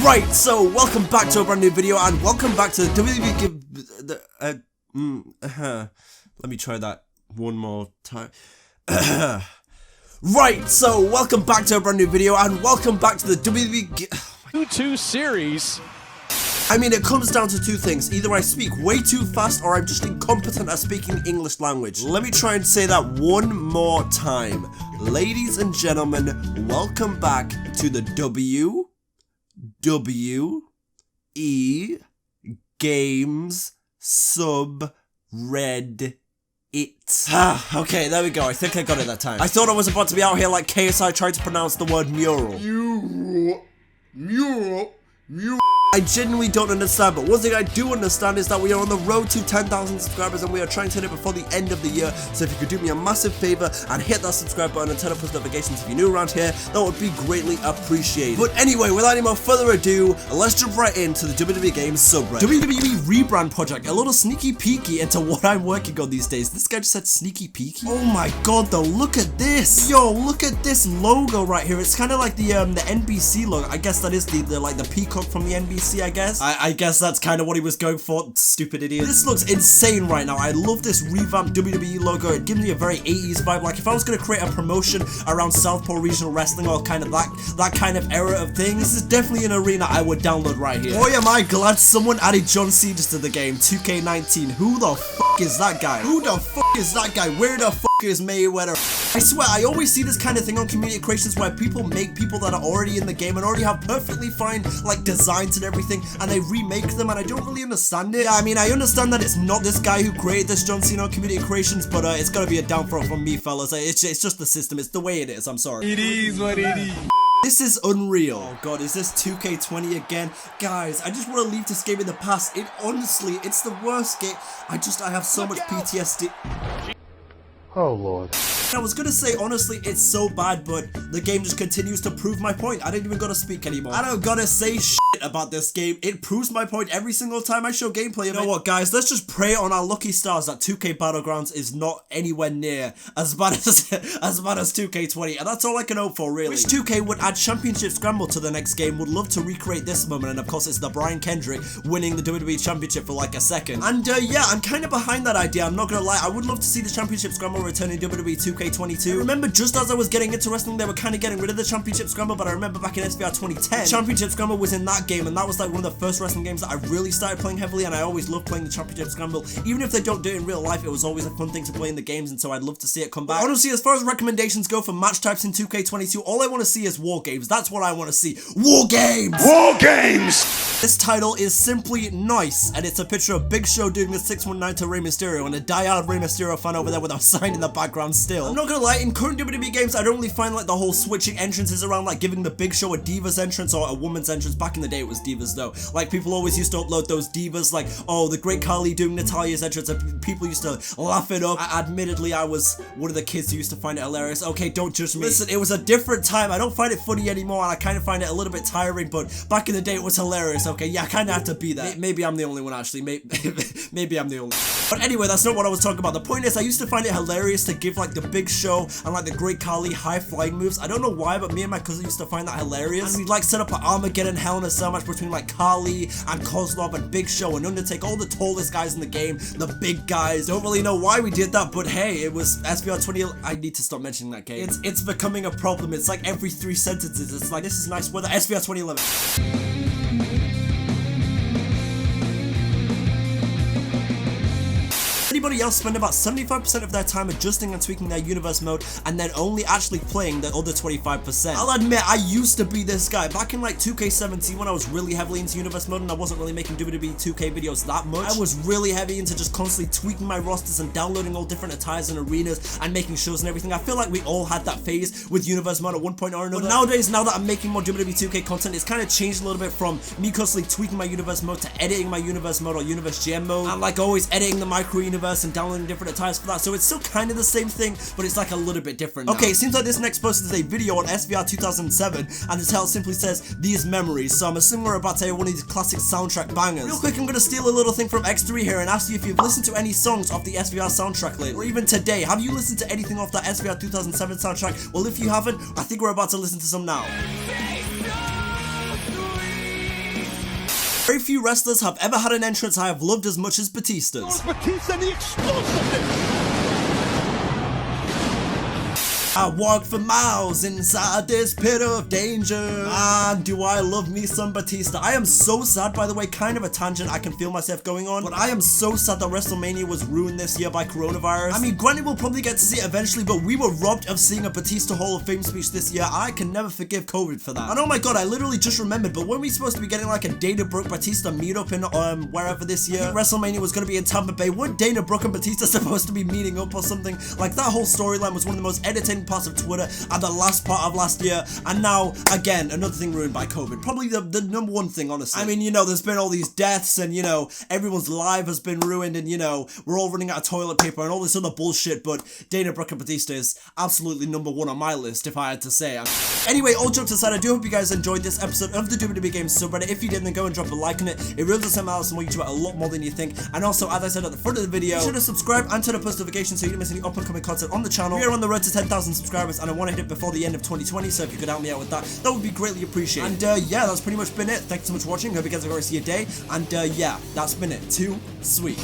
Right, so welcome back to a brand new video, and welcome back to the WWE. Let me try that one more time. Right, so welcome back to a brand new video, and welcome back to the WWE 2 series. I mean, it comes down to two things. Either I speak way too fast or I'm just incompetent at speaking English language. Let me try and say that one more time. Ladies and gentlemen, welcome back to the WWEGames Subreddit. Okay, there we go. I think I got it that time. I thought I was about to be out here like KSI trying to pronounce the word mural. Mural. I genuinely don't understand, but one thing I do understand is that we are on the road to 10,000 subscribers and we are trying to hit it before the end of the year. So if you could do me a massive favor and hit that subscribe button and turn up post notifications if you're new around here, that would be greatly appreciated. But anyway, without any more further ado, let's jump right into the WWEGames Subreddit. WWE rebrand project, a little sneaky peeky into what I'm working on these days. This guy just said sneaky peeky. Oh my god, though, look at this. Yo, look at this logo right here. It's kind of like the NBC logo. I guess that is the peacock from the NBC. I guess that's kind of what he was going for, stupid idiot. This looks insane right now. I love this revamped WWE logo. It gives me a very 80s vibe. Like if I was going to create a promotion around Southpaw Regional Wrestling or kind of that kind of era of things, this is definitely an arena I would download right here. Boy, am I glad someone added John Cena to the game. 2K19. Who the fuck is that guy? Who the fuck is that guy? Where the fuck is Mayweather? I swear, I always see this kind of thing on community creations where people make people that are already in the game and already have perfectly fine like designs and everything, and they remake them, and I don't really understand it. Yeah, I mean, I understand that it's not this guy who created this John Cena on community creations, but it's gotta be a downfall from me, fellas. It's just the system. It's the way it is. I'm sorry. It is what it is. This is unreal. Oh god, is this 2K20 again? Guys, I just want to leave this game in the past. Honestly, it's the worst game. I have so much PTSD. Oh lord. I was gonna say, honestly, it's so bad, but the game just continues to prove my point. I don't even gotta speak anymore. I don't gotta say shit about this game. It proves my point every single time I show gameplay of it. You know what, guys? Let's just pray on our lucky stars that 2K Battlegrounds is not anywhere near as bad as 2K20, and that's all I can hope for, really. Which 2K would add Championship Scramble to the next game. Would love to recreate this moment, and of course, it's the Brian Kendrick winning the WWE Championship for like a second. And yeah, I'm kind of behind that idea. I'm not gonna lie. I would love to see the Championship Scramble return in WWE 2K22. I remember just as I was getting into wrestling, they were kind of getting rid of the Championship Scramble, but I remember back in SVR 2010, Championship Scramble was in that game, and that was like one of the first wrestling games that I really started playing heavily, and I always loved playing the Championship Scramble. Even if they don't do it in real life, it was always a fun thing to play in the games, and so I'd love to see it come back. But honestly, as far as recommendations go for match types in 2K22, all I want to see is war games. That's what I want to see. War games! War games! This title is simply nice, and it's a picture of Big Show doing the 619 to Rey Mysterio, and a diehard Rey Mysterio fan over there with a sign in the background still. I'm not gonna lie, in current WWE games, I don't really find like the whole switching entrances around, like giving the Big Show a Divas entrance or a woman's entrance. Back in the day, it was Divas though. Like people always used to upload those Divas, like, oh, the Great Khali doing Natalia's entrance, and people used to laugh it up. Admittedly, I was one of the kids who used to find it hilarious. Okay, don't judge me. Listen, it was a different time. I don't find it funny anymore, and I kind of find it a little bit tiring, but back in the day, it was hilarious. Okay, yeah, I kind of have to be that. Maybe I'm the only one, actually. Maybe I'm the only one. But anyway, that's not what I was talking about. The point is, I used to find it hilarious to give like the Big Show and like the Great Khali high flying moves. I don't know why, but me and my cousin used to find that hilarious. And we'd like set up an Armageddon Hell in a Cell match between like Khali and Kozlov and Big Show and Undertaker, all the tallest guys in the game, the big guys. Don't really know why we did that, but hey, it was SVR 20. I need to stop mentioning that game. It's becoming a problem. It's like every 3 sentences. It's like, this is nice weather. SVR 2011. Anybody else spend about 75% of their time adjusting and tweaking their universe mode and then only actually playing the other 25%. I'll admit, I used to be this guy. Back in like 2K17 when I was really heavily into universe mode and I wasn't really making WWE 2K videos that much, I was really heavy into just constantly tweaking my rosters and downloading all different attires and arenas and making shows and everything. I feel like we all had that phase with universe mode at one point or another. But nowadays, now that I'm making more WWE 2K content, it's kind of changed a little bit from me constantly tweaking my universe mode to editing my universe mode or universe GM mode, and like always editing the MyCAREER universe and downloading different attires for that. So it's still kind of the same thing, but it's like a little bit different now. Okay, it seems like this next post is a video on SVR 2007, and the title simply says these memories. So I'm assuming we're about to hear one of these classic soundtrack bangers. Real quick, I'm gonna steal a little thing from X3 here and ask you if you've listened to any songs off the SVR soundtrack lately, or even today. Have you listened to anything off that SVR 2007 soundtrack? Well, if you haven't, I think we're about to listen to some now. Very few wrestlers have ever had an entrance I have loved as much as Batista's. Batista, the explosiveness! I walk for miles inside this pit of danger. Man, do I love me some Batista. I am so sad, by the way, kind of a tangent I can feel myself going on, but I am so sad that WrestleMania was ruined this year by coronavirus. I mean, granted, we'll probably get to see it eventually, but we were robbed of seeing a Batista Hall of Fame speech this year. I can never forgive COVID for that. And oh my god, I literally just remembered, but weren't we supposed to be getting like a Dana Brooke Batista meetup in wherever this year? WrestleMania was going to be in Tampa Bay. Weren't Dana Brooke and Batista supposed to be meeting up or something? Like, that whole storyline was one of the most entertaining parts of Twitter at the last part of last year, and now again another thing ruined by COVID. Probably the number one thing, honestly. I mean, you know, there's been all these deaths, and you know, everyone's life has been ruined, and you know, we're all running out of toilet paper and all this other bullshit, but Dana Brooke and Batista is absolutely number one on my list, if I had to say. Anyway, all jokes aside, I do hope you guys enjoyed this episode of the WWEGames Subreddit. If you did, then go and drop a like on it. It really does help out some more YouTube a lot more than you think. And also, as I said at the front of the video, be sure to subscribe and turn on post notifications so you don't miss any up and coming content on the channel. We are on the road to 10,000 subscribers, and I want to hit it before the end of 2020, so if you could help me out with that, that would be greatly appreciated. And yeah, that's pretty much been it. Thanks so much for watching. Hope you guys have a great rest of your day. And yeah, that's been it. Too sweet.